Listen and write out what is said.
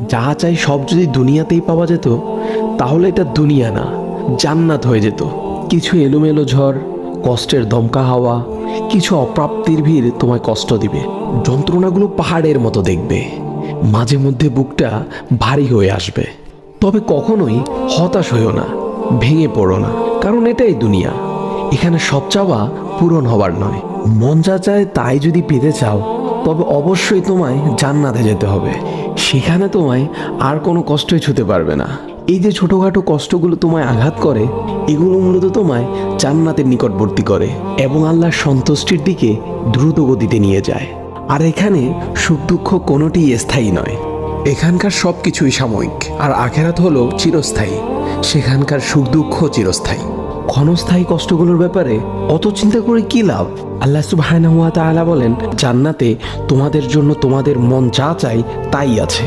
যা চাই সব যদি দুনিয়াতেই পাওয়া যেত তাহলে এটা দুনিয়া না, জান্নাত হয়ে যেত। কিছু এলোমেলো ঝড়, কষ্টের দমকা হাওয়া, কিছু অপ্রাপ্তির ভিড় তোমায় কষ্ট দিবে, যন্ত্রণাগুলো পাহাড়ের মতো দেখবে, মাঝে মধ্যে বুকটা ভারী হয়ে আসবে। তবে কখনোই হতাশ হইও না, ভেঙে পড়ো না, কারণ এটাই দুনিয়া। এখানে সব চাওয়া পূরণ হবার নয়। মন যা চায় তাই যদি পেতে চাও তবে অবশ্যই তোমায় জান্নাতে যেতে হবে। সেখানে তোমায় আর কোনো কষ্টই ছুতে পারবে না। এই যে ছোটখাটো কষ্টগুলো তোমায় আঘাত করে, এগুলো মূলত তোমায় জান্নাতের নিকটবর্তী করে এবং আল্লাহর সন্তুষ্টির দিকে দ্রুত গতিতে নিয়ে যায়। আর এখানে সুখ দুঃখ কোনোটিই স্থায়ী নয়। এখানকার সব কিছুই সাময়িক, আর আখেরাত হলো চিরস্থায়ী। সেখানকার সুখ দুঃখ চিরস্থায়ী। ক্ষণস্থায়ী কষ্টগুলোর ব্যাপারে অত চিন্তা করে কি লাভ? আল্লাহ সুবহানাহু ওয়া তাআলা বলেন, জান্নাতে তোমাদের জন্য তোমাদের মন যা চায় তাই আছে।